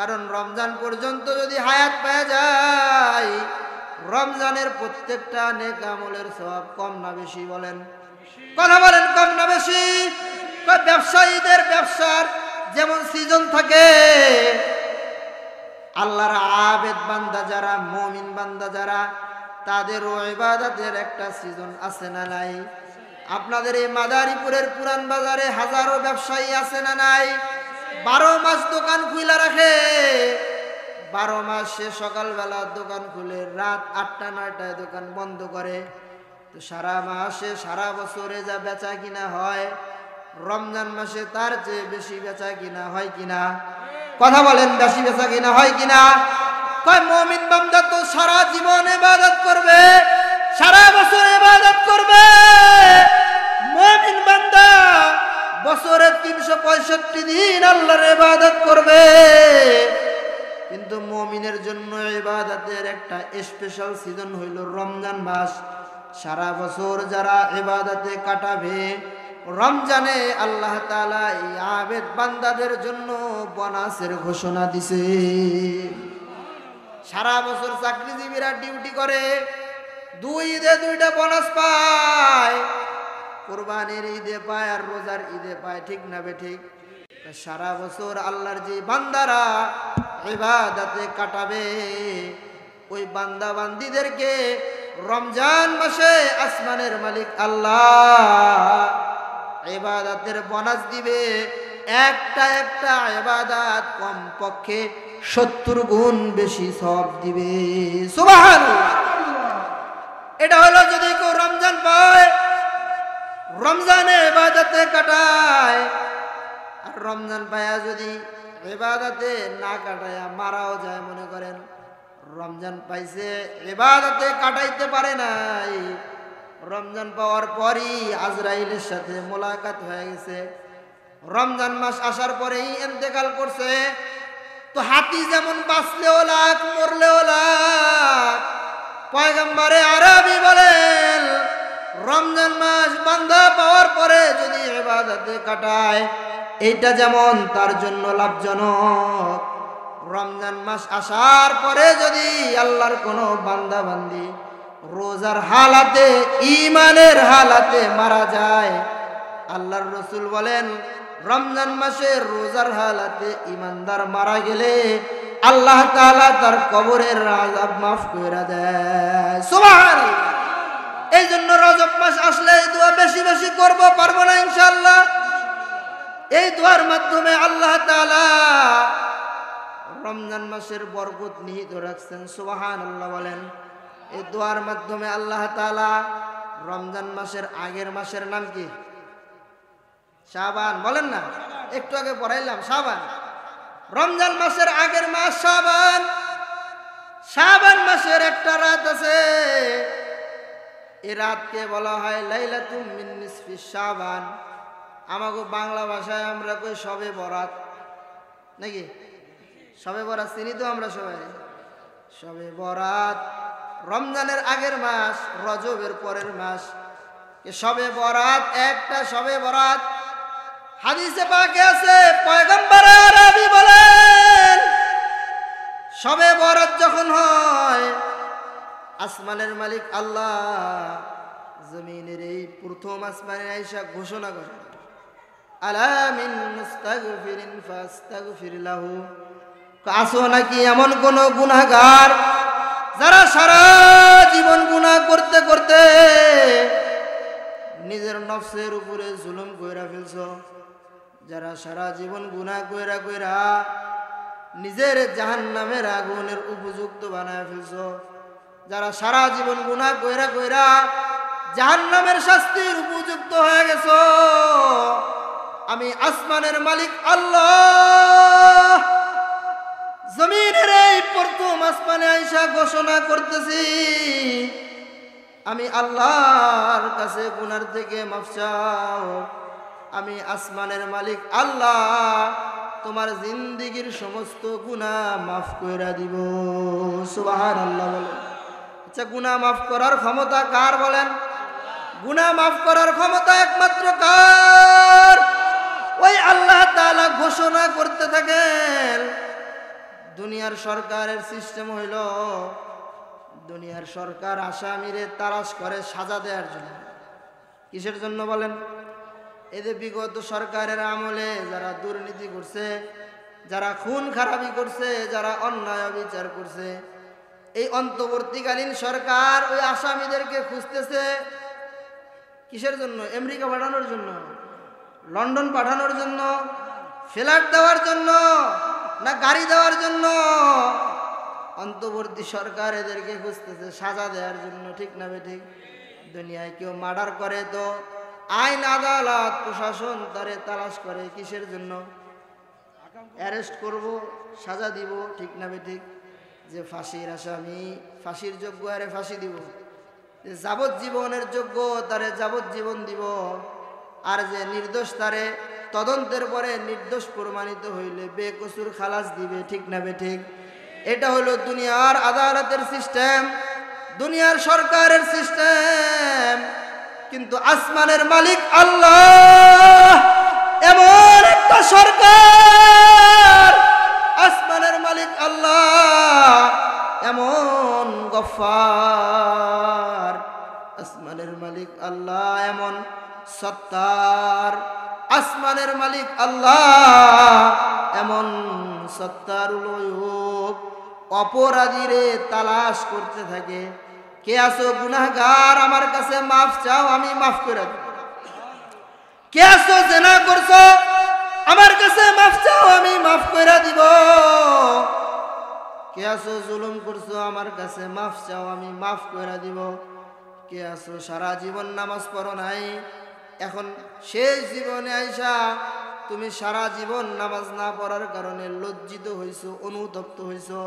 কারণ রমজান পর্যন্ত যদি হায়াত পাওয়া যায়, রমজানের প্রত্যেকটা নেক আমলের সওয়াব কম না বেশি? বলেন, কথা বলেন, কম না বেশি? ব্যবসায়ীদের ব্যবসার যেমন সিজন থাকে, আল্লাহর আবেদ বান্দা যারা, মুমিন বান্দা যারা, তাদেরও ইবাদতের একটা সিজন আছে না নাই? আপনাদের এই মাদারীপুরের পুরান বাজারে হাজারো ব্যবসায়ী আছে না নাই? 12 মাস দোকান খুলে রাখে, 12 মাস সে সকালবেলা দোকান খুলে রাত 8টা-9টায় দোকান বন্ধ করে। তো সারা মাসে সারা বছরে যা বেচা কিনা হয়, রমজান মাসে তার চেয়ে বেশি বেচা কিনা হয় কিনা? কথা বলেন, বেশি বেচা কিনা হয় কিনা? কয় মুমিন বান্দা তো সারা জীবন ইবাদত করবে, সারা বছর ইবাদত করবে। মুমিন বান্দা বছরে 365 দিন আল্লাহর ইবাদত করবে, কিন্তু মুমিনের জন্য ইবাদতের একটা স্পেশাল সিজন হইল রমজান মাস। সারা বছর যারা ইবাদতে কাটাবে, রমজানে আল্লাহ তাআলা এই আবেদ বান্দাদের জন্য বোনাসের ঘোষণা দিছে। সারা বছর চাকরিজীবীরা ডিউটি করে, 2 ঈদে 2টা বোনাস পায়, কুরবানির ঈদে পায় আর রোজার ঈদে পায়, ঠিক না বেঠিক? সারা বছর আল্লাহর যে বান্দারা ইবাদতে কাটাবে, ওই বান্দা বান্দীদেরকে রমজান মাসে আসমানের মালিক আল্লাহ ইবাদতের বোনাস দিবে। একটা একটা ইবাদত কম পক্ষে 70 গুণ বেশি সওয়াব দিবে। সুবহানাল্লাহ। এটা হলো যদি কেউ রমজান পায়, রমজানে ইবাদতে কাটায়, আর রমজান পায়া যদি ইবাদতে না কাটায়া মারাও যায়, মনে করেন রমজান পাইছে, ইবাদতে কাটাইতে পারে নাই, রমজান পাওয়ার পরই আজরাইলের সাথে মোলাকাত হয়ে গেছে, রমজান মাস আসার পরেই ইন্তেকাল করছে। তো হাতি যেমন বাঁচলেও লাখ, মরলেও লাখ, পয়গম্বরে আরবি বলেন রমজান মাস বান্দা পাওয়ার পরে যদি ইবাদতে কাটায়, এইটা যেমন তার জন্য লাভজনক, রমজান মাস আসার পরে যদি আল্লাহর কোনো বান্দা বান্দি রোজার হালাতে, ঈমানের হালাতে মারা যায়, আল্লাহর রাসূল বলেন রমজান মাসে রোজার হালাতে ঈমানদার মারা গেলে আল্লাহ তাআলা তার কবরের আযাব মাফ করে দেয়। সুবহানাল্লাহ। এই জন্য রজব মাস আসলে এই দোয়া বেশি বেশি করব, পারবো না ইনশাআল্লাহ? এই দোয়ার মাধ্যমে আল্লাহ তাআলা রমজান মাসের বরকত নিহিত রাখছেন। সুবহানাল্লাহ বলেন। এই দোয়ার মাধ্যমে আল্লাহ তাআলা রমজান মাসের আগের মাসের নাম কি? শাবান। বলেন না, একটু আগে পড়াইলাম শাবান। রমজান মাসের আগের মাস শাবান। শাবান মাসের একটা রাত আছে, এই রাতকে বলা হয় লাইলাতুম মিন নিসফি শাবান। আমাগো বাংলা ভাষায় আমরা কই শবে বরাত, নাকি? শবে বরাত চিনি তো আমরা সবাই। শবে বরাত রমজানের আগের মাস, রজবের পরের মাস। শবে বরাত একটা শবে বরাত হাদিসে পাকে আছে, পয়গম্বর আরবি বলেন শবে বরাত যখন হয়, আসমানের মালিক আল্লাহ জমিনের এই প্রথম আসমানে আইসা ঘোষণা করে, আলা মিন মুস্তাগফিরিন ফাস্তাগফির লাহু। আসো নাকি এমন কোন গুনাহগার যারা সারা জীবন গুনাহ করতে করতে নিজের নফসের উপরে জুলুম কইরা ফেলছো, যারা সারা জীবন গুনাহ কইরা কইরা নিজের জাহান্নামের আগুনের উপযুক্ত বানায় ফেলছো, যারা সারা জীবন গুনাহ কইরা কইরা জাহান্নামের শাস্তির উপযুক্ত হয়ে গেছো, আমি আসমানের মালিক আল্লাহ জমিনের এই প্রথম আসমানে আইসা ঘোষণা করতেছি, আমি আল্লাহর কাছে গুনার থেকে মাফ চাও। আমি আসমানের মালিক আল্লাহ তোমার জিন্দেগীর সমস্ত গুনাহ মাফ কইরা দিব। সুবহানাল্লাহ বলেন। আচ্ছা, গুনাহ মাফ করার ক্ষমতা কার বলেন? গুনাহ মাফ করার ক্ষমতা একমাত্র কার? ওই আল্লাহ তাআলা ঘোষণা করতে থাকেন, দুনিয়ার সরকারের সিস্টেম হইল, দুনিয়ার সরকার আসামিরে তালাশ করে সাজা দেওয়ার জন্য। কিসের জন্য বলেন? এদের বিগত সরকারের আমলে যারা দুর্নীতি করছে, যারা খুন খারাপি করছে, যারা অন্যায় অবিচার করছে, এই অন্তর্বর্তীকালীন সরকার ওই আসামিদেরকে খুঁজতেছে। কিসের জন্য? আমেরিকা পাঠানোর জন্য, লন্ডন পাঠানোর জন্য, ফ্ল্যাট দেওয়ার জন্য, না গাড়ি দেওয়ার জন্য? অন্তর্বর্তী সরকার এদেরকে খুঁজতেছে সাজা দেওয়ার জন্য। ঠিক না বেঠিক? দুনিয়ায় কেউ মার্ডার করে তো আইন আদালত প্রশাসন তারে তালাশ করে কিসের জন্য? অ্যারেস্ট করব, সাজা দিব। ঠিক না বেঠিক? যে ফাঁসির আসামি, ফাঁসির যোগ্য আরে ফাঁসি দিব, যে যাবজ্জীবনের যোগ্য তারে যাবজ্জীবন দিব, আর যে নির্দোষ তারে তদন্তের পরে নির্দোষ প্রমাণিত হইলে বেকসুর খালাস দিবে। ঠিক না বেঠিক? এটা হলো দুনিয়ার আদালতের সিস্টেম, দুনিয়ার সরকারের সিস্টেম। কিন্তু আসমানের মালিক আল্লাহ এমন একটা সরকার, আসমানের মালিক আল্লাহ এমন গফফার, আসমানের মালিক আল্লাহ এমন সত্তার, আসমানের মালিক আল্লাহ এমন সত্তারুল গায়ব। অপরাধীরে তালাশ করতে থাকে। কে আছো গুনাহগার, আমার কাছে মাফ চাও, আমি মাফ করে দেব। কে আছো জিনা করছো, আমার কাছে মাফ চাও, আমি মাফ করে দিব। কে আছো জুলুম করছো, আমার কাছে মাফ চাও, আমি মাফ করে দিব। কে আছো সারা জীবন নামাজ পড়ো নাই, এখন শেষ জীবনে আইসা তুমি সারা জীবন নামাজ না পড়ার কারণে লজ্জিত হইছো, অনুতপ্ত হইছো।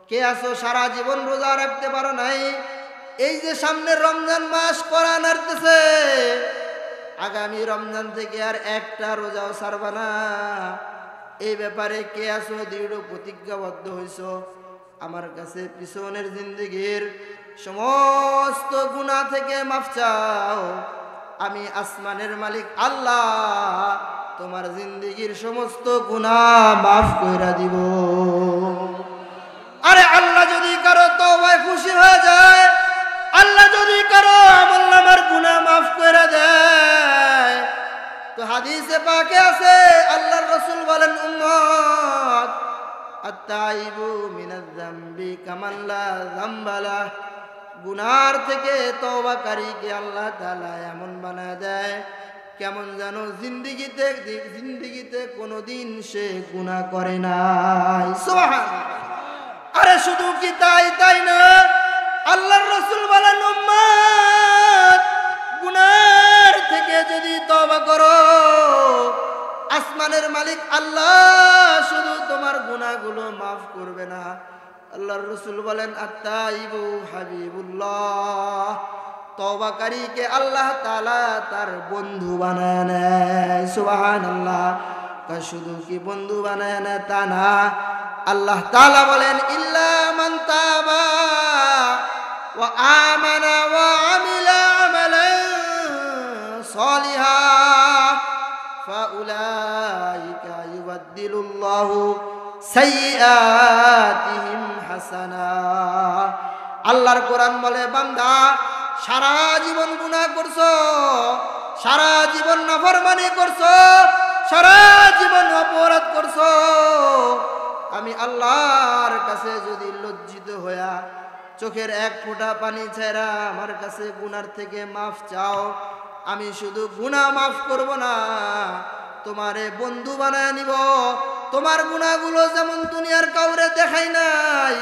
কে আছো সারা জীবন রোজা রাখতে পারো নাই, এই যে সামনে রমজান মাস করা নাড়তেছে, আগামী রমজান থেকে আর একটা রোজাও ছাড়বা না, এই ব্যাপারে কে আছো দৃঢ় প্রতিজ্ঞাবদ্ধ হইছো। আমার কাছে পিছনের জিন্দেগির সমস্ত গুনাহ থেকে মাফ চাও, আমি আসমানের মালিক আল্লাহ তোমার জিন্দেগির সমস্ত গুনাহ মাফ কইরা দিব। আরে আল্লাহ যদি কারো তওবায় খুশি হয়ে যায়, আল্লাহ যদি কারো আমলনামার গুনাহ মাফ কইরা দেয়, তো হাদিসে পাকে আছে আল্লাহর রাসূল বলেন, উম্মত আত-তাইবু মিনাজ যামবি কামান লা যামবা লাহ, গুনার থেকে তওবাকারীকে আল্লাহ তাআলা এমন বানায় দেয় কেমন যেন জিন্দেগিতে কোনোদিন সে গুনাহ করে নাই। সুবহানাল্লাহ। আরে শুধু কি তাই না, আল্লাহর রাসূল বলেন, উম্মত গুনার থেকে যদি তওবা করো, আসমানের মালিক আল্লাহ শুধু তোমার গুনাহগুলো মাফ করবে না, আল্লাহর রাসূল বলেন আত-তাইবু হাবিবুল্লাহ, তওবাকারীকে আল্লাহ তাআলা তার বন্ধু বানায় নেয়। সুবহানাল্লাহ। শুধু কি বন্ধু বানায় নেয় তা না, আল্লাহ তাআলা বলেন ইল্লা মান তাবা ওয়া আমানা ওয়া আমিলা আমালান সালিহান ফাউলাইকা ইউবাদদিলুল্লাহু সাইয়্যাতিহিম হাসানাত। আল্লাহর কোরআন বলে, বান্দা সারা জীবন গুনাহ করছো, সারা জীবন নাফরমানি করছো, সারা জীবন অপরাধ করছো, আমি আল্লাহর কাছে যদি লজ্জিত হইয়া চোখের এক ফোঁটা পানি ছেড়া আমার কাছে গুনার থেকে মাফ চাও, আমি শুধু গুনাহ মাফ করব না, তোমারে বন্ধু বানায় নিব। তোমার গুনাহগুলো যেমন দুনিয়ার কাউরে দেখাই নাই,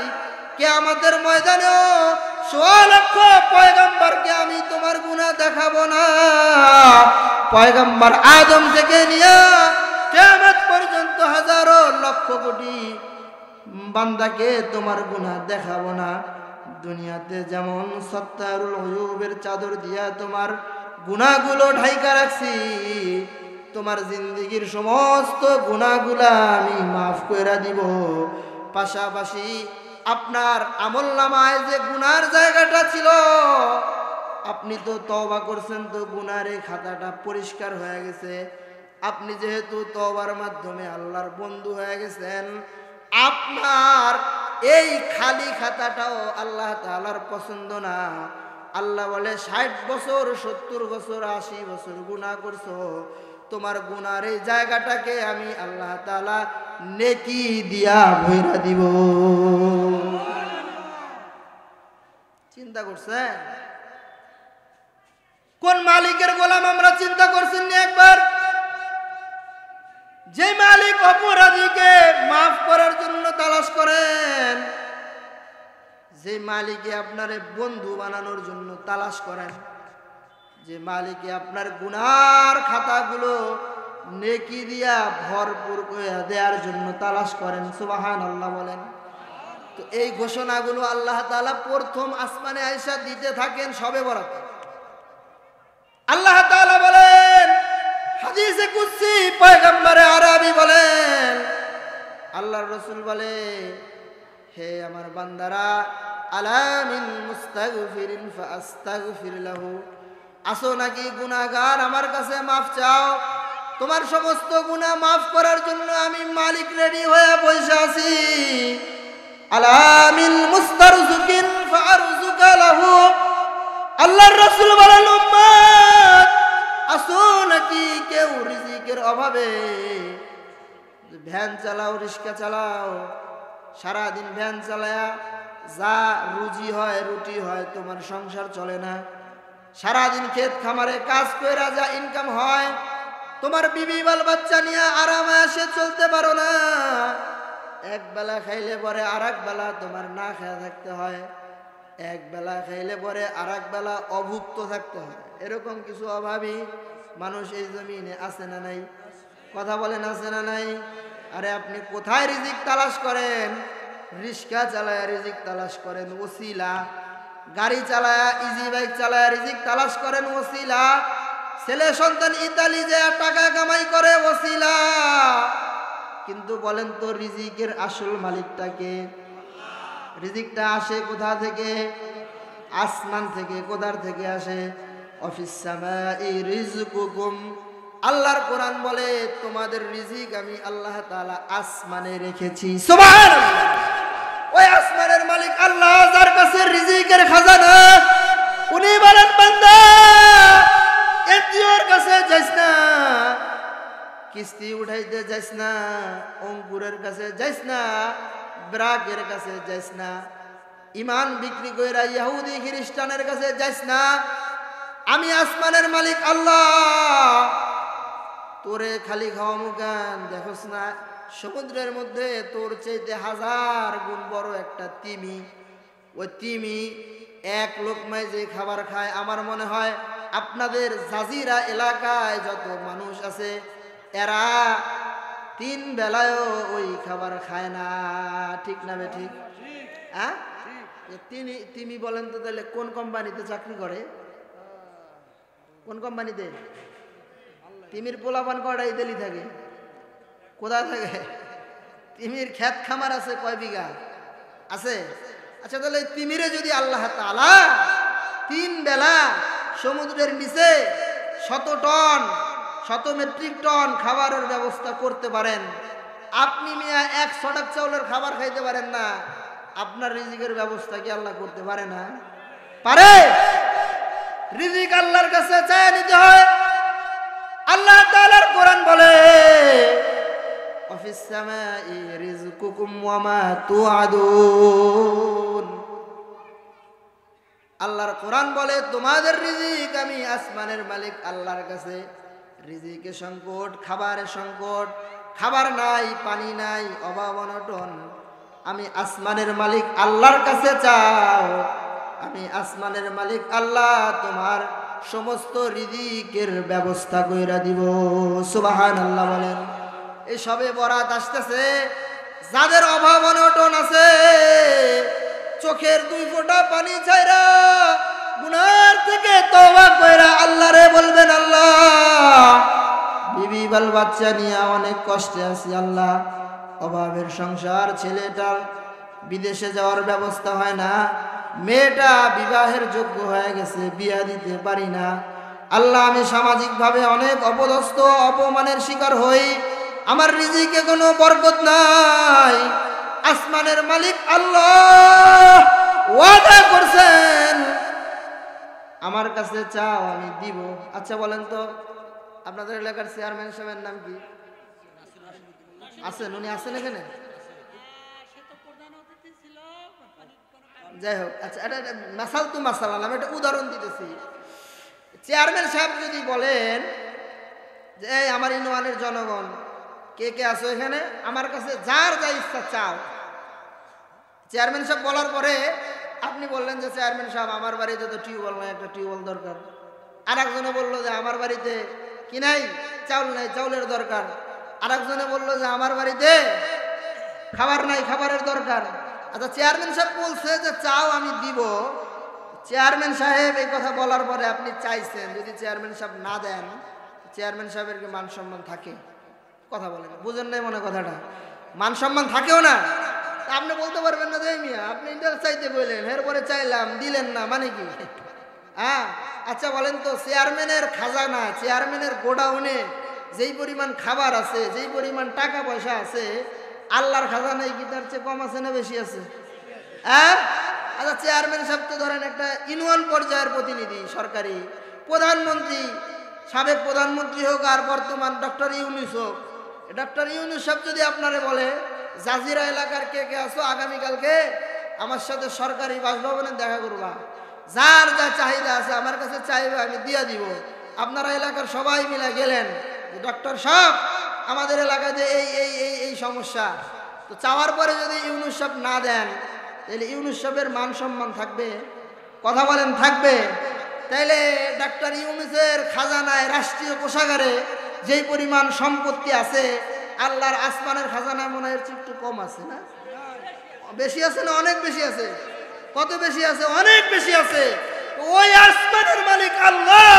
কিয়ামতের ময়দানেও 100 লক্ষ পয়গম্বরকে আমি তোমার গুনাহ দেখাবো না। পয়গম্বর আদম থেকে নিয়ে কিয়ামত পর্যন্ত হাজারো লক্ষ কোটি বান্দাকে তোমার গুনাহ দেখাবো না। দুনিয়াতে যেমন সত্তারুল গায়বের চাদর দিয়া তোমার গুনাহগুলো ঢাইকা রাখছি, তোমার জিন্দেগির সমস্ত গুনাহগুলা আমি মাফ কইরা দিব। পাশাপাশি আপনার আমলনামায় যে গুনার জায়গাটা ছিল, আপনি তো তওবা করছেন, তো গুনার এই খাতাটা পরিষ্কার হয়ে গেছে। আপনি যেহেতু তওবার মাধ্যমে আল্লাহর বন্ধু হয়ে গেছেন, আপনার এই খালি খাতাটাও আল্লাহ তাআলার পছন্দ না। আল্লাহ বলে 60 বছর 70 বছর 80 বছর গুনাহ করছো, তোমার গুনার এই জায়গাটাকে আমি আল্লাহ তাআলা নেকি দিয়া ভইরা দিব। চিন্তা করছেন কোন মালিকের গোলাম আমরা? চিন্তা করছেন না একবার? যে মালিক অপরাধীকে মাফ করার জন্য তালাশ করেন, যে মালিকে আপনারে বন্ধু বানানোর জন্য তালাশ করেন, যে মালিকে আপনার গুনার খাতাগুলো নেকি দিয়া ভরপুর করে দেওয়ার জন্য তালাশ করেন। সুবহানাল্লাহ বলেন। তো এই ঘোষণাগুলো আল্লাহ তাআলা প্রথম আসমানে আয়েশা দিতে থাকেন সবে বরাতে। আল্লাহ তাআলা বলেন হাদিসে কুদসি, পয়গম্বরে আরবি বলেন, আল্লাহর রাসূল বলে, হে আমার বান্দারা, আলা মিন মুস্তাগফিরিন ফাআস্তাগফির লাহু, আসো নাকি গুনাহগার আমার কাছে মাফ চাও, তোমার সমস্ত গুনাহ মাফ করার জন্য আমি মালিক রেডি হয়ে বসে আছি। আলা মিন মুস্তারযুকিন ফাআরযুকা লাহু, আল্লাহর রাসূল বলেন উম্মত আসো নাকি কেউ রিজিকের অভাবে ভ্যান চালাও, রিক্সা চালাও, সারাদিন ভ্যান চালায়া যা রুজি হয় রুটি হয় তোমার সংসার চলে না, সারাদিন ক্ষেত খামারে কাজ কইরা যা ইনকাম হয় তোমার বিবি বাল বাচ্চা নিয়ে আরামে আসে চলতে পারো না, এক বেলা খাইলে পরে আর এক বেলা তোমার না খেয়ে থাকতে হয়, এক বেলা খাইলে পরে আর এক বেলা অভুক্ত থাকতে হয়। এরকম কিছু অভাবী মানুষ এই জমিনে আছে না নাই? কথা বলেন আছে না নাই? আরে আপনি কোথায় রিজিক তালাশ করেন? রিক্সা চালায়া রিজিক তালাশ করেন ওসিলা, গাড়ি চালায়া ইজি বাইক চালায়া রিজিক তালাশ করেন ওসিলা, ছেলে সন্তান ইতালি যে টাকা কামাই করে ওসিলা। কিন্তু বলেন তো রিজিকের আসল মালিকটাকে? রিজিকটা আসে কোথা থেকে? আসমান থেকে। কোথার থেকে আসে? অফিস সামাই রিজকুকুম, আল্লাহর কোরআন বলে তোমাদের রিজিক আমি আল্লাহ তাআলা আসমানে রেখেছি। সুবহানাল্লাহ। ওই আসমানের মালিক আল্লাহ, যার কাছে রিজিকের খাজানা, উনি বলেন বান্দা এনজিওর কাছে যাইস না, কিস্তি উঠাইতে যাইস না, অঙ্কুরের কাছে যাইস না, ব্রাকের কাছে যাইস না, ইমান বিক্রি কইরা ইহুদি খ্রিস্টানের কাছে যাইস না, আমি আসমানের মালিক আল্লাহ তোরে খালি খাওয়ামু গান দেখোস না, সমুদ্রের মধ্যে তোর চাইতে 1000 গুণ বড় একটা তিমি, ওই তিমি এক লোকমায় যে খাবার খায়, আমার মনে হয় আপনাদের জাজিরা এলাকায় যত মানুষ আছে এরা 3 বেলায়ও ওই খাবার খায় না। ঠিক না বে ঠিক? হ্যাঁ, তিমি বলেন তো তাহলে কোন কোম্পানিতে চাকরি করে? কোন কোম্পানিতে? তিমির পোলাপান কয়টা ইতালি থাকে? কোথায় থাকে? তিমির ক্ষেত খামার আছে কয় বিঘা? আছে। আচ্ছা তাহলে তিমিরে যদি আল্লাহ তাআলা 3 বেলা সমুদ্রের নিচে 100 টন 100 মেট্রিক টন খাবারের ব্যবস্থা করতে পারেন, আপনি মিয়া 1 ছটাক চাউলের খাবার খাইতে পারেন না, আপনার রিজিকের ব্যবস্থা কি আল্লাহ করতে পারে না? পারে। রিজিক আল্লাহর কাছে চাইয়ে নিতে হয়। আল্লাহ তাআলার কোরআন বলে অফিস সামাই রিজকুকুম ওয়া মা তুআদুন, আল্লাহর কোরআন বলে তোমাদের রিজিক আমি আসমানের মালিক আল্লাহর কাছে। রিজিকের সংকট, খাবারের সংকট, খাবার নাই, পানি নাই, অভাব অনটন, আমি আসমানের মালিক আল্লাহর কাছে চাও, আমি আসমানের মালিক আল্লাহ তোমার সমস্ত রিজিকের ব্যবস্থা কইরা দিব। সুবহানাল্লাহ বলেন। এই সবে বরাত আসতেছে, যাদের অভাব অনটন আছে চোখের 2 ফোঁটা পানি ছাইরা গুনার থেকে তওবা কইরা আল্লাহরে বলবেন আল্লাহ বিবি বাল বাচ্চা নিয়ে অনেক কষ্টে আছি আল্লাহ, অভাবের সংসার, ছেলেটার বিদেশে যাওয়ার ব্যবস্থা হয় না, মেয়েটা বিবাহের যোগ্য হয়ে গেছে, বিয়া দিতে পারি না আল্লাহ, আমি সামাজিকভাবে অনেক অপদস্থ অপমানের শিকার হই, আমার রিজিকে কোনো বরকত নাই, আসমানের মালিক আল্লাহ ওয়াদা করছেন আমার কাছে চাও আমি দিব। আচ্ছা বলেন তো আপনাদের এলাকার চেয়ারম্যান সাহেবের নাম কি? আছেন? উনি আছেন এখানে? যাই হোক, আচ্ছা এটা মাসাল তো মাসাল, আমি একটা উদাহরণ দিতেছি। চেয়ারম্যান সাহেব যদি বলেন যে আমার ইউনিয়নের জনগণ কে কে আছো এখানে, আমার কাছে যার যা ইচ্ছা চাও। চেয়ারম্যান সাহেব বলার পরে আপনি বললেন যে চেয়ারম্যান সাহেব আমার বাড়িতে তো টিউবওয়েল নাই, একটা টিউবওয়েল দরকার। আর একজনে বললো যে আমার বাড়িতে কি নাই, চাউল নাই, চাউলের দরকার। আর একজনে বললো যে আমার বাড়িতে খাবার নাই, খাবারের দরকার। আচ্ছা চেয়ারম্যান সাহেব বলছে যে চাও আমি দিব। চেয়ারম্যান সাহেব এই কথা বলার পরে আপনি চাইছেন, যদি চেয়ারম্যান সাহেব না দেন, চেয়ারম্যান সাহেবের কি মান সম্মান থাকে? কথা বলেন, বুঝেন নাই মনে কথাটা? মান সম্মান থাকেও না। আপনি বলতে পারবেন না যে মিয়া আপনি এটা চাইতে বললেন, এরপরে চাইলাম দিলেন না, মানে কি? হ্যাঁ আচ্ছা বলেন তো চেয়ারম্যানের খাজানা, চেয়ারম্যানের গোডাউনে যেই পরিমাণ খাবার আছে, যেই পরিমাণ টাকা পয়সা আছে, আল্লাহর খাজানায় কি তার চেয়ে কম আছে না বেশি আছে? হ্যাঁ আচ্ছা চেয়ারম্যান সাহেব তো ধরেন একটা ইউনিয়ন পর্যায়ের প্রতিনিধি, সরকারি প্রধানমন্ত্রী, সাবেক প্রধানমন্ত্রী হোক আর বর্তমান ডক্টর ইউনূস হোক। ডক্টর ইউনূস সাহেব যদি আপনারে বলে জাজিরা এলাকার কে কে আসো আগামীকালকে আমার সাথে সরকারি বাসভবনে দেখা করবা, যার যা চাহিদা আছে আমার কাছে চাইবে আমি দিয়া দিব। আপনারা এলাকার সবাই মিলে গেলেন, ডক্টর সাহেব আমাদের এলাকায় যে এই এই এই এই সমস্যা, তো চাওয়ার পরে যদি ইউনূস সাহেব না দেন তাহলে ইউনূস সাহেবের মান সম্মান থাকবে? কথা বলেন থাকবে? তাইলে ডাক্তার ইউনূসের খাজানায়, রাষ্ট্রীয় কোষাগারে যেই পরিমাণ সম্পত্তি আছে, আল্লাহর আসমানের খাজানায় মনে হয় একটু কম আছে না? বেশি আছে না অনেক বেশি আছে? কত বেশি আছে? অনেক বেশি আছে। ওই আসমানের মালিক আল্লাহ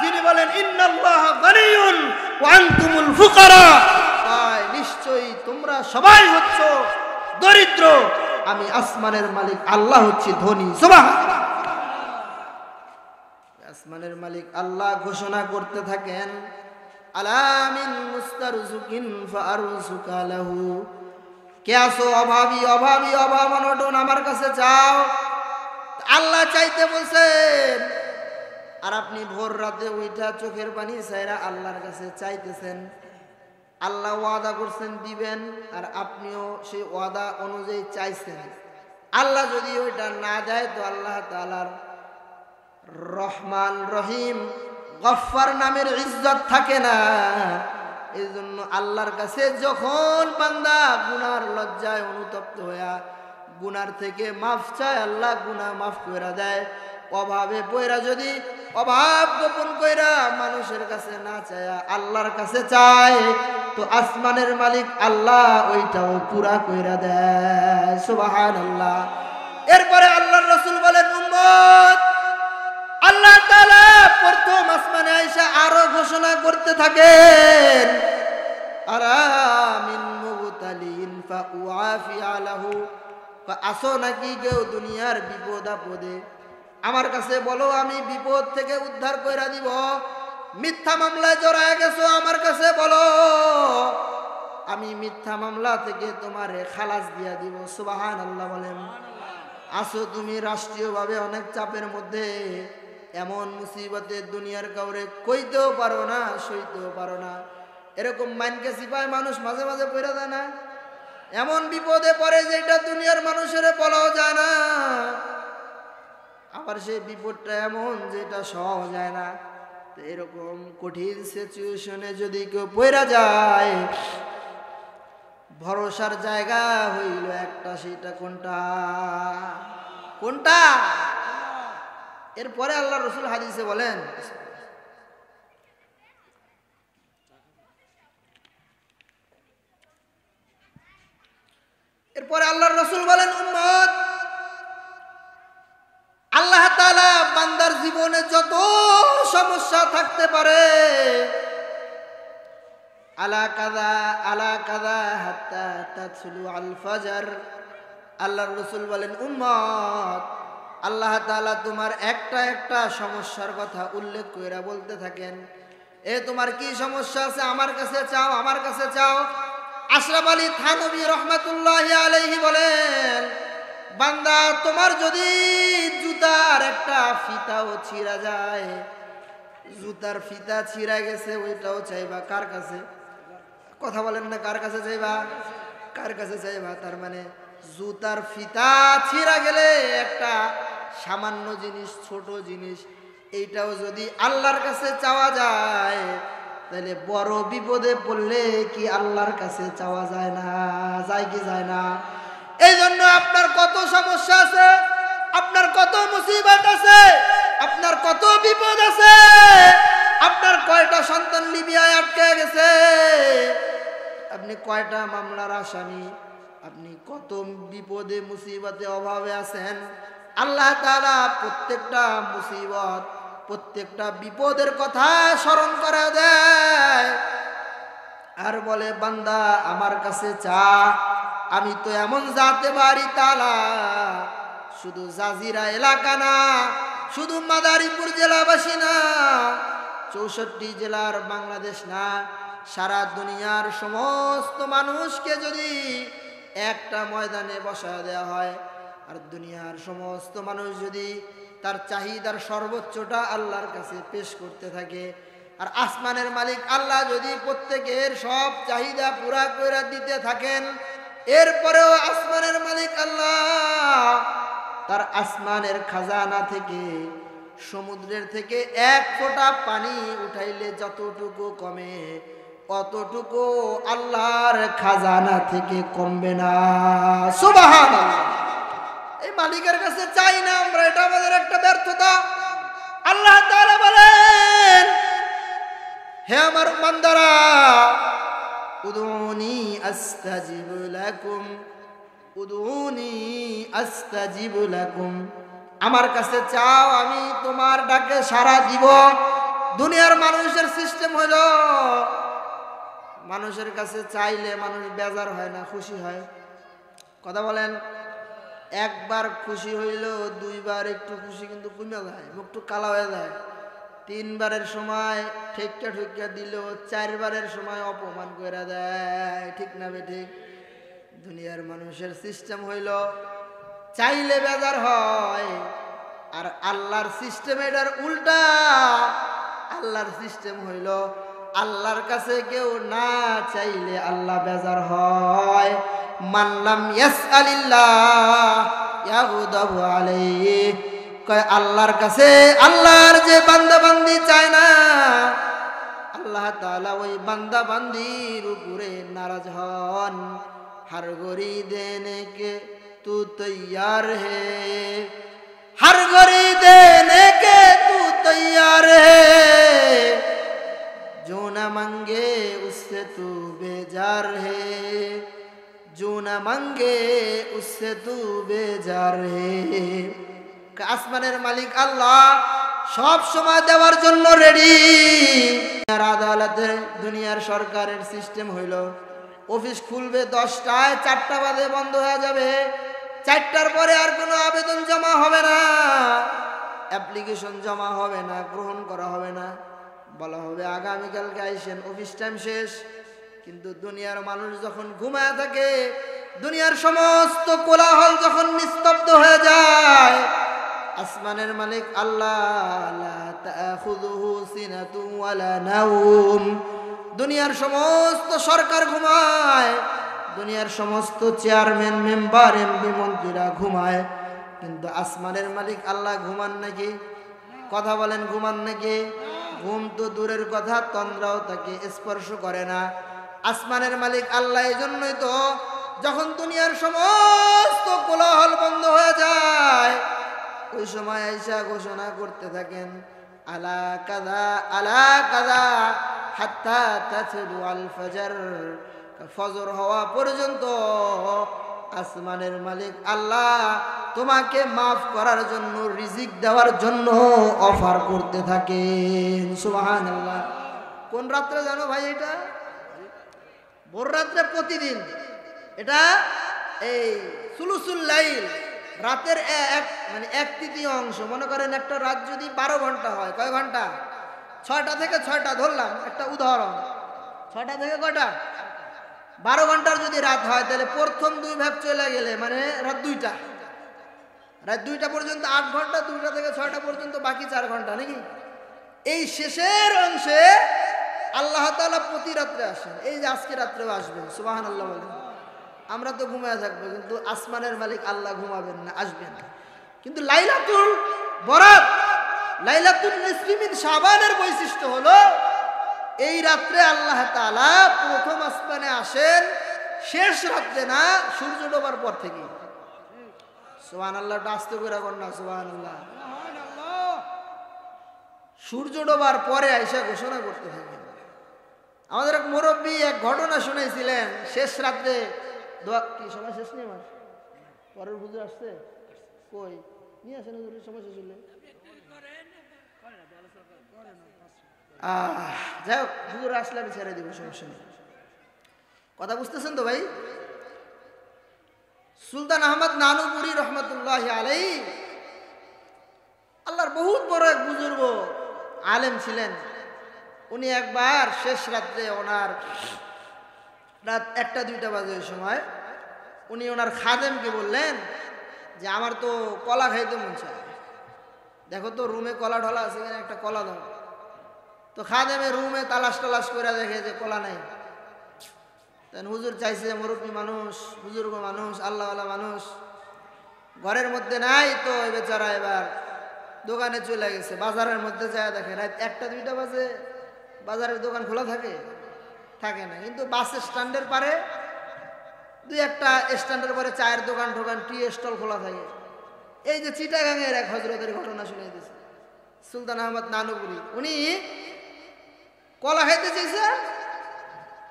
যিনি বলেন ইন্নাল্লাহা গানিয়ুন ওয়া আনতুমুল ফুকারা, তাই নিশ্চয়ই তোমরা সবাই হচ্ছো দরিদ্র, আমি আসমানের মালিক আল্লাহ হচ্ছি ধনী। সুবহানাল্লাহ। আসমানের মালিক আল্লাহ ঘোষণা করতে থাকেন আলা মিন মুস্তারযুকিন ফাআরযুকা লাহু, কে আসো অভাবী, অভাবী অভাব অনটন আমার কাছে চাও। আল্লাহ চাইতে বলছেন আর আপনি ভোর রাতে উঠা চোখের পানি ছাইরা আল্লাহর কাছে চাইতেছেন। আল্লাহ ওয়াদা করছেন দিবেন, আর আপনিও সেই ওয়াদা অনুযায়ী চাইছেন। আল্লাহ যদি ওইটা না দেয় তো আল্লাহ তাআলার রহমান রহিম গফফার নামের ইজ্জত থাকে না। এই জন্য আল্লাহর কাছে যখন বান্দা গুনার লজ্জায় অনুতপ্ত হইয়া গুনার থেকে মাফ চায়, আল্লাহ গুনাহ মাফ করে দেয়। অভাবে পয়রা যদি অভাব গোপন কইরা মানুষের কাছে না চায়া আল্লাহর কাছে চায়, তো আসমানের মালিক আল্লাহ ওইটাও পুরা কইরা দেয়। সুবহানাল্লাহ। এরপরে আল্লাহর রাসূল বলেন উম্মত, আল্লাহ তাআলা প্রথম আসমানে আয়েশা আরো ঘোষণা করতে থাকেন আরামিন মুবতালিন ফাউআফি আলাহু, আসো নাকি কেউ দুনিয়ার বিপদ আপদে, আমার কাছে বলো আমি বিপদ থেকে উদ্ধার কইরা দিব। মিথ্যা মামলায় জড়ায় গেছো, আমার কাছে বলো আমি মিথ্যা মামলা থেকে তোমারে খালাস দিয়া দিব। সুবহানাল্লাহ বলেন। আসো তুমি রাষ্ট্রীয়ভাবে অনেক চাপের মধ্যে, এমন মুসিবতে দুনিয়ার কাউরে কইতেও পারো না, সইতেও পারো না, এরকম মাইনকে সিপায় মানুষ মাঝে মাঝে পড়ে যায় না? এমন বিপদে পড়ে যেটা দুনিয়ার মানুষের বলাও যায় না, আবার সেই বিপদটা এমন যেটা সহজ যায় না। তো এরকম কঠিন সিচুয়েশনে যদি কেউ পড়ে যায়, ভরসার জায়গা হইল একটা, সেটা কোনটা? কোনটা? এরপরে আল্লাহ রাসূল হাদিসে বলেন, এরপরে আল্লাহর রাসূল বলেন উম্মত, আল্লাহ তাআলা বান্দার জীবনে যত সমস্যা থাকতে পারে, আলা কাযা হাত্তা তাতলু আল ফাজর, আল্লাহর রাসূল বলেন উম্মত, আল্লাহ তাআলা তোমার একটা একটা সমস্যার কথা উল্লেখ কইরা বলতে থাকেন, এ তোমার কি সমস্যা আছে আমার কাছে চাও, আমার কাছে চাও। আশরাফ আলী থানভী রহমাতুল্লাহি আলাইহি বলেন, বান্দা তোমার যদি জুতার একটা ফিতাও ছিঁড়া যায়, জুতার ফিতা ছিঁড়া গেছে ওইটাও চাইবা কার কাছে? কথা বলেন না, কার কাছে চাইবা? কার কাছে চাইবা? তার মানে জুতার ফিতা ছিঁড়া গেলে একটা সামান্য জিনিস, ছোট জিনিস, এইটাও যদি আল্লাহর কাছে চাওয়া যায়, তাহলে বড় বিপদে পড়লে কি আল্লাহর কাছে চাওয়া যায় না? যায় কি যায় না? এই জন্য আপনার কত সমস্যা আছে, আপনার কত মুসিবত আছে, আপনার কত বিপদ আছে, আপনার কয়টা সন্তান লিবিয়ায় আটকে গেছে, আপনি কয়টা মামলার আসামি, আপনি কত বিপদে মুসিবতে অভাবে আছেন, আল্লাহ তাআলা প্রত্যেকটা মুসিবত, প্রত্যেকটা বিপদের কথা স্মরণ করে দেয় আর বলে, বান্দা আমার কাছে চা, আমি তো এমন জাতে বাড়ি তালা, শুধু জাজিরা এলাকা না, শুধু মাদারীপুর জেলাবাসী না, 64 জেলার বাংলাদেশ না, সারা দুনিয়ার সমস্ত মানুষকে যদি একটা ময়দানে বসায় দেওয়া হয়, আর দুনিয়ার সমস্ত মানুষ যদি তার চাহিদার সর্বোচ্চটা আল্লাহর কাছে পেশ করতে থাকে, আর আসমানের মালিক আল্লাহ যদি প্রত্যেকের সব চাহিদা পুরা করে দিতে থাকেন, এরপরেও আসমানের মালিক আল্লাহ তার আসমানের খাজানা থেকে, সমুদ্রের থেকে এক ফোঁটা পানি উঠাইলে যতটুকু কমে, অতটুকু আল্লাহর খাজানা থেকে কমবে না। সুবহানাল্লাহ। এই মালিকের কাছে চাই না আমরা, এটা আমাদের একটা ব্যর্থতা। আল্লাহ তাআলা বলেন, হে আমার বান্দারা, উদউনি আস্তাজিব লাকুম, উদউনি আস্তাজিব লাকুম, আমার কাছে চাও, আমি তোমার ডাকে সাড়া দিব। দুনিয়ার মানুষের সিস্টেম হলো, মানুষের কাছে চাইলে মানুষ বেজার হয় না, খুশি হয়। কথা বলেন, একবার খুশি হইল, দুইবার একটু খুশি কিন্তু কমে যায়, মুখটু কালা হয়ে যায়। 3 বারের সময় ঠেক্কা ঠেক্কা দিল, 4 বারের সময় অপমান করে দেয়, ঠিক না বেঠিক? দুনিয়ার মানুষের সিস্টেম হইল চাইলে বেজার হয়, আর আল্লাহর সিস্টেম এটার উল্টা। আল্লাহর সিস্টেম হইল আল্লাহর কাছে কেউ না চাইলে আল্লাহ বেজার হয়। মানলাম ইয়াসআলিল্লাহ ইয়াগদাবু আলাইহি, কয় আল্লাহর কাছে, আল্লাহর যে বান্দা বান্দি চায় না, আল্লাহ তাআলা ওই বান্দা বান্দির উপরে নারাজ হন। हर गोरी देने के तू तैयार है, हर गोरी देने के तू तैयार है, जो न मांगे उससे तू बेजार है, जो न मांगे उससे तू बेजार है। আসমানের মালিক আল্লাহ সব সময় দেওয়ার জন্য রেডি। আদালতে দুনিয়ার সরকারের সিস্টেম হইল, অফিস খুলবে 10টায়, 4টা বাজে বন্ধ হয়ে যাবে, 4টার পরে আর কোনো আবেদন জমা হবে না, অ্যাপ্লিকেশন জমা হবে না, গ্রহণ করা হবে না, বলা হবে আগামীকালকে আইসেন, অফিস টাইম শেষ। কিন্তু দুনিয়ার মানুষ যখন ঘুমায় থাকে, দুনিয়ার সমস্ত কোলাহল যখন নিস্তব্ধ হয়ে যায়, আসমানের মালিক আল্লাহ লা তাখুযুহু সিনাতুন ওয়ালা নাওম, দুনিয়ার সমস্ত সরকার ঘুমায়, দুনিয়ার সমস্ত চেয়ারম্যান, মেম্বার, এমপি, মন্ত্রীরা ঘুমায়, কিন্তু আসমানের মালিক আল্লাহ ঘুমান নাকি? কথা বলেন, ঘুমান নাকি? ঘুম তো দূরের কথা, তন্দ্রাও তাকে স্পর্শ করে না। আসমানের মালিক আল্লাহ এই জন্যই তো যখন দুনিয়ার সমস্ত কোলাহল বন্ধ হয়ে যায়, ওই সময় আইসা ঘোষণা করতে থাকেন, আলা কাযা আলা কাযা হাত্তা তাতলু আল ফজর, ফজর হওয়া পর্যন্ত আসমানের মালিক আল্লাহ তোমাকে মাফ করার জন্য, রিজিক দেওয়ার জন্য অফার করতে থাকেন। সুবহানাল্লাহ। কোন রাত্রে জানো ভাই? এটা ভোর রাত্রে প্রতিদিন। এটা এই সুলুসুল লাইল, রাতের মানে 1/3 অংশ। মনে করেন একটা রাত যদি 12 ঘন্টা হয়, কয় ঘন্টা? 6টা থেকে 6টা, ধরলাম একটা উদাহরণ। 6টা থেকে কয়টা? 12 ঘন্টার যদি রাত হয় তাহলে প্রথম 2 ভাগ চলে গেলে মানে রাত 2টা, রাত 2টা পর্যন্ত 8 ঘন্টা, 2টা থেকে 6টা পর্যন্ত বাকি 4 ঘন্টা নাকি। এই শেষের অংশে আল্লাহ তাআলা প্রতি রাত্রে আসেন। এই যে আজকে রাত্রেও আসবেন, সুবহানাল্লাহ বলেন। আমরা তো ঘুমায় থাকবো, কিন্তু আসমানের মালিক আল্লাহ ঘুমাবেন না, আসবেন। কিন্তু লাইলাতুল বরাত, লাইলাতুল নিসফি মিন শাবানের বৈশিষ্ট্য হলো এই রাত্রে আল্লাহ তাআলা প্রথম আসমানে আসেন, শেষ রাত্রে না, সূর্য ডোবার পর থেকে। সুবহানাল্লাহ, আস্তে করে কর না, সুবহানাল্লাহ। সূর্য ডোবার পরে আইসা ঘোষণা করতে থাকেন। আমাদের এক মুরব্বী এক ঘটনা শুনেছিলেন, শেষ রাত্রে দোয়া কি সময় শেষ নেই, আমার পরের হুজুর আসছে, কই নিয়ে আসেন হুজুরের সময় শেষ হলে। যাই হোক, হুজুর আসলে আমি ছেড়ে দিব, সমস্যা নেই। কথা বুঝতেছেন তো ভাই? সুলতান আহমদ নানুপুরি রহমতুল্লাহ আলাইহি আল্লাহর বহুত বড় এক বুজুর্গ আলেম ছিলেন। উনি একবার শেষ রাত্রে, ওনার রাত 1টা 2টা বাজে ওই সময়, উনি ওনার খাদেমকে বললেন যে আমার তো কলা খাইতে মন চায়, দেখো তো রুমে কলা ঢলা আছে, এখানে একটা কলা দাও। তো খাদেমে রুমে তালাশ টালাশ করে দেখে যে কলা নাই। তাই হুজুর চাইছে, মুরব্বী মানুষ, বুজুর্গ মানুষ, আল্লাহওয়ালা মানুষ, ঘরের মধ্যে নাই, তো ওই বেচারা এবার দোকানে চলে গেছে। বাজারের মধ্যে যায় দেখে রাত 1টা 2টা বাজে বাজারের দোকান খোলা থাকে, থাকে না। কিন্তু বাস স্ট্যান্ডের পারে 2-1টা স্ট্যান্ডের পরে চায়ের দোকান ঠোকান, টি স্টল খোলা থাকে। এই যে চিটাগাঙের এক হজরতের ঘটনা শুনে দিয়েছে সুলতান আহমদ নানুপুরি। উনি কলা খাইতে চাইছে,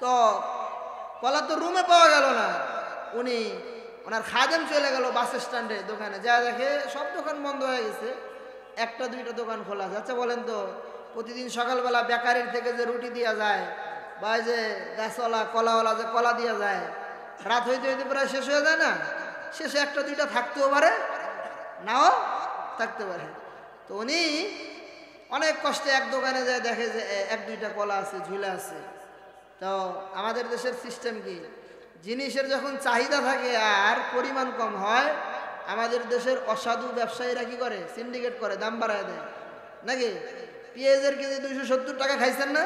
তো কলা তো রুমে পাওয়া গেল না। উনি ওনার খাদেম চলে গেল বাস স্ট্যান্ডে দোকানে, যা দেখে সব দোকান বন্ধ হয়ে গেছে, 1টা 2টা দোকান খোলা আছে। আচ্ছা বলেন তো, প্রতিদিন সকালবেলা বেকারির থেকে যে রুটি দেওয়া যায়, বা যে গাছওয়ালা কলাওয়ালা যে কলা দেওয়া যায়, রাত হইতে হইতে প্রায় শেষ হয়ে যায় না? শেষে 1টা 2টা থাকতেও পারে, নাও থাকতে পারে। তো উনি অনেক কষ্টে এক দোকানে যায়, দেখে যে 1-2টা কলা আছে, ঝুলে আছে। তো আমাদের দেশের সিস্টেম কি, জিনিসের যখন চাহিদা থাকে আর পরিমাণ কম হয়, আমাদের দেশের অসাধু ব্যবসায়ীরা কি করে, সিন্ডিকেট করে, দাম বাড়ায় দেয় নাকি। পেঁয়াজের কেজি 270 টাকা খাইছেন না?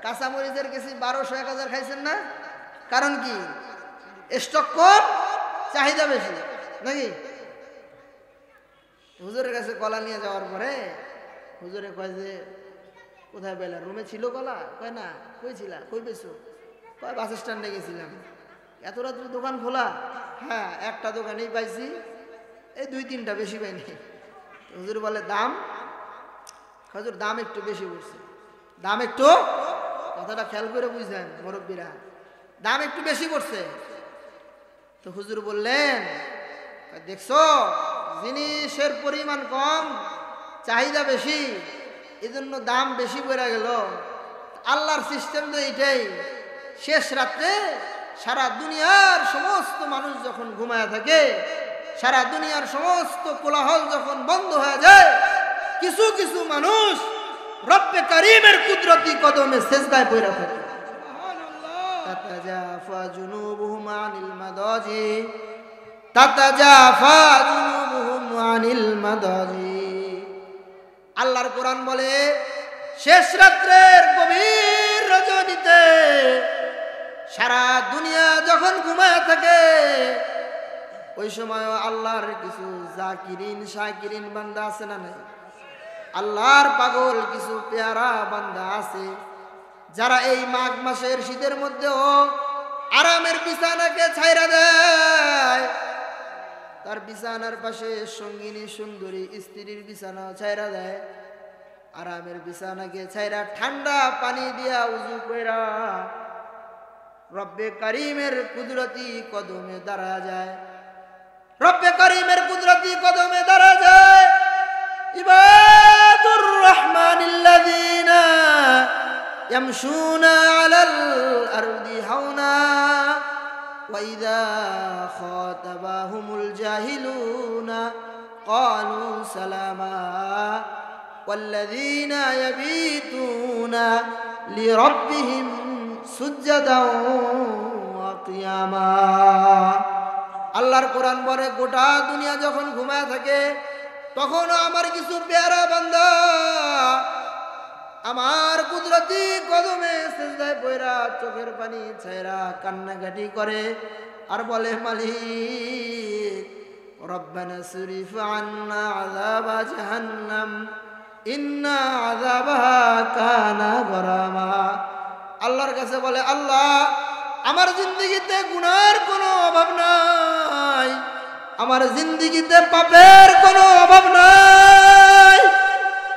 কাঁচামরিচের কেজি 1200-1000 খাইছেন না? কারণ কি? স্টক কম, চাহিদা বেশি নাকি। হুজুরের কাছে কলা নিয়ে যাওয়ার পরে হুজুরে কয় যে কোথায় পেলা? রুমে ছিল কলা? কয় না। কই ছিলা? কই পেয়েছো? কয় বাস স্ট্যান্ডে গেছিলাম। এত রাত্রে দোকান খোলা? হ্যাঁ, একটা দোকানেই পাইছি, এই 2-3টা, বেশি পাইনি। হুজুর বলে দাম? হুজুর দাম একটু বেশি পড়ছে। দাম একটু, কথাটা খেয়াল করে বুঝলেন মুরব্বীরা, দাম একটু বেশি পড়ছে। তো হুজুর বললেন, দেখছো জিনিসের পরিমাণ কম, চাহিদা বেশি, এজন্য দাম বেশি পড়ে গেল। আল্লাহর সিস্টেম তো এইটাই, শেষ রাত্রে সারা দুনিয়ার সমস্ত মানুষ যখন ঘুমায় থাকে, সারা দুনিয়ার সমস্ত কোলাহল যখন বন্ধ হয়ে যায়, কিছু কিছু মানুষ রব্বে কারীমের কুদরতি কদমে সেজদায় পড়ে থাকে। তাতাজাফা জুনুবুহুম আনিল মাদাজি, তাতাজাফা জুনুবুহুম আনিল মাদাজি। আল্লাহর কোরআন বলে, শেষ রাত্রের গভীর রজনীতে সারা দুনিয়া যখন ঘুমায় থাকে, ওই সময় আল্লাহর কিছু জাকিরিন শাকিরিন বান্দা আছে না নাই? আল্লাহর পাগল কিছু পেয়ারা বান্দা আছে, যারা এই মাঘ মাসের শীতের মধ্যেও আরামের বিছানাকে ছাইরা দেয়। তার বিছানার পাশে সঙ্গিনী সুন্দরী স্ত্রীর বিছানা ছাইরা দেয়, আরামের বিছানাকে ছাইরা ঠান্ডা পানি দিয়া উজু কইরা রব্বে কারীমের কুদরতি কদমে দাঁড়া যায়। রব্বে কারীমের কুদরতি কদমে দাঁড়া যায়। ইবাদুর রহমানিল্লাযীনা ইয়ামশুনা আলাল আরদি হাওনা ওয়া ইযা খাতাবাহুমুল জাহিলুনা ক্বালু সালামা ওয়াল্লাযীনা ইয়াবিতুনা লিরাব্বিহিম সুজদাও ওয়া কিয়ামা। আল্লাহর কোরআন বলে গোটা দুনিয়া যখন ঘুমায় থাকে তখন আমার কিছু পেয়ারা বান্দা আমার কুদরতি কদমে সিজদায় পড়া চোখের পানি ছাইরা কান্নাকাটি করে আর বলে মালিক রব্বানা সরিফ আন্না আযাবা জাহান্নাম ইন্না আযাবাহা কানা গরামা। আল্লাহর কাছে বলে আল্লাহ আমার জিন্দেগিতে গুনার কোনো অভাব নাই, আমার জিন্দেগিতে পাপের কোনো অভাব নাই,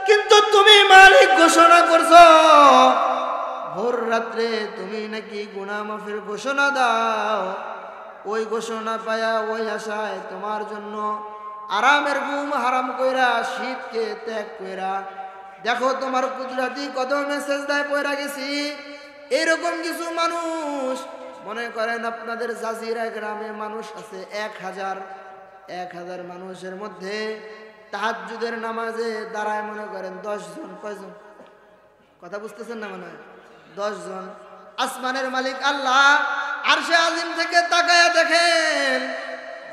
কিন্তু তুমি মালিক ঘোষণা করছো ভোর রাত্রে তুমি নাকি গুনাহ মাফের ঘোষণা দাও। ওই ঘোষণা পায়া ওই আশায় তোমার জন্য আরামের ঘুম হারাম কইরা শীতকে ত্যাগ কইরা দেখো তোমার কুদরতি কদমে সিজদায় পড়া গেছি। এরকম কিছু মানুষ মনে করেন আপনাদের জাজিরা গ্রামে মানুষ আছে 1000 মানুষের মধ্যে তাহাজ্জুদের নামাজে দাঁড়ায় মনে করেন 10 জন। কয়জন? কথা বুঝতেছেন না? মনে হয় 10 জন। আসমানের মালিক আল্লাহ আরশে আজিম থেকে তাকায়া দেখেন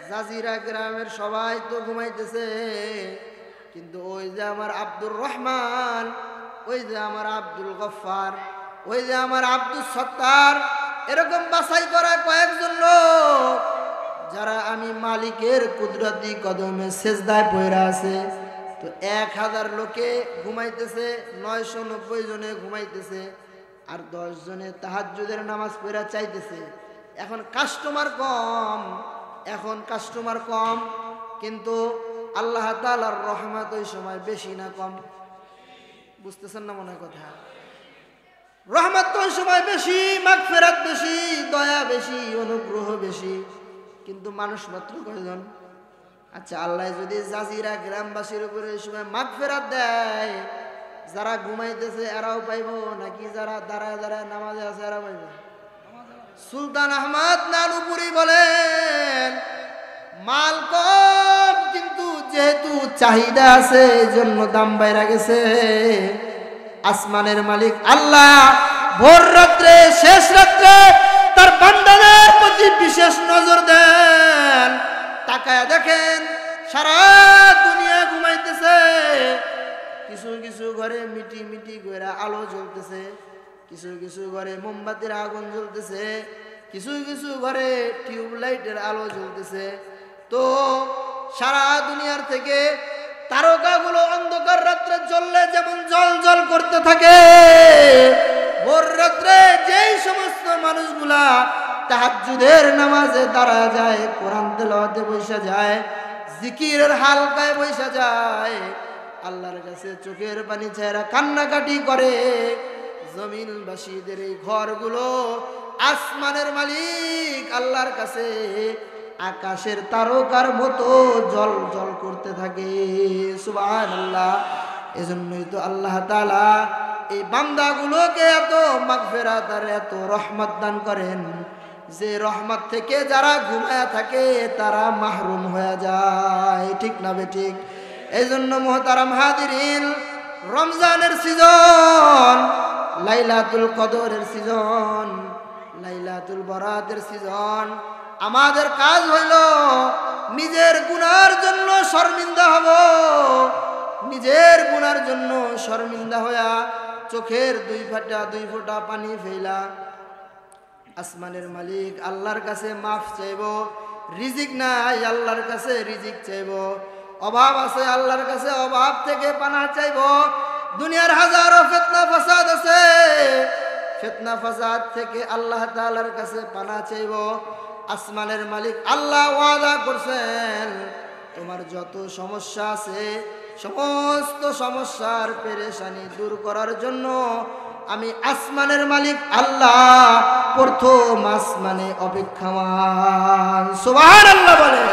জাজিরা গ্রামের সবাই তো ঘুমাইতেছে, কিন্তু ওই যে আমার আব্দুর রহমান, ওই যে আমার আব্দুল গফফার, ওই যে আমার আব্দুল সত্তার, এরকম বাছাই করা কয়েকজন লোক যারা আমি মালিকের কুদরতি কদমে সিজদায় পড়া আছে। তো 1000 লোকে ঘুমাইতেছে, 990 জনে ঘুমাইতেছে, আর 10 জনে তাহাজ্জুদের নামাজ পড়া চাইতেছে। এখন কাস্টমার কম, কিন্তু আল্লাহ তাআলার রহমত ওই সময় বেশি না কম? বুঝতেছেন না মনে হয় কথা? রহমত তো ওই সময় বেশি, মাগফিরাত বেশি, দয়া বেশি, অনুগ্রহ বেশি, কিন্তু মানুষ মাত্র কয়জন? আচ্ছা আল্লাহ যদি জাজিরা গ্রামবাসীর উপরে এই সময় মাগফিরাত দেয়, যারা ঘুমাইতেছে এরাও পাইব নাকি যারা দাঁড়ায় দাঁড়ায় নামাজে আছে এরা পাইব? সুলতান আহমদ নানুপুরি বলেন মাল কম, কিন্তু যেহেতু চাহিদা আছে এজন্য দাম বাইরা গেছে। আসমানের মালিক আল্লাহ ভোর রাত্রে শেষ রাত্রে তার বান্দাদের প্রতি বিশেষ নজর দেন। তাকায়া দেখেন সারা দুনিয়া ঘুমাইতেছে, কিছু কিছু ঘরে মিটি মিটি কইরা আলো জ্বলতেছে, কিছু কিছু ঘরে মোমবাতির আগুন জ্বলতেছে, কিছু কিছু ঘরে টিউবলাইটের আলো জ্বলতেছে। তো সারা দুনিয়ার থেকে তারকাগুলো অন্ধকার রাত্রে জ্বললে যেমন জল জল করতে থাকে, ভোর রাত্রে যেই সমস্ত মানুষগুলা তাহাজ্জুদের নামাজে দাঁড়া যায়, কোরআন তেলাওয়াতে বসা যায়, জিকিরের হালকায় বসা যায়, আল্লাহর কাছে চোখের পানি ছেড়া কান্নাকাটি করে, জমিনবাসীদের এই ঘরগুলো আসমানের মালিক আল্লাহর কাছে আকাশের তারকার মতো জল জল করতে থাকে। সুবহানাল্লাহ। এজন্যই তো আল্লাহ তাআলা এই বান্দাগুলোকে এত মাগফিরাত আর এত রহমত দান করেন, যে রহমত থেকে যারা ঘুমায়া থাকে তারা মাহরুম হয়ে যায়। ঠিক না বেঠিক? এই জন্য মুহতারাম হাজিরিন, রমজানের সিজন, লাইলাতুল কদরের সিজন, লাইলাতুল বরাতের সিজন। আমাদের কাজ হইল নিজের গুনার জন্য শর্মিন্দা হব, নিজের গুনার জন্য শর্মিন্দা হইয়া চোখের দুই ফোঁটা পানি ফেলা আসমানের মালিক আল্লাহর কাছে মাফ চাইব। রিজিক নাই আল্লাহর কাছে রিজিক চাইব, অভাব আছে আল্লাহর কাছে অভাব থেকে পানা চাইব। দুনিয়ার হাজারো ফিতনা ফাসাদ আছে, ফিতনা ফাসাদ থেকে আল্লাহ তাআলার কাছে পানা চাইব। আসমানের মালিক আল্লাহ ওয়াদা করছেন তোমার যত সমস্যা আছে সমস্ত সমস্যার পেরেশানি দূর করার জন্য আমি আসমানের মালিক আল্লাহ প্রথম আসমানে অপেক্ষমান। সুবহানাল্লাহ বলে।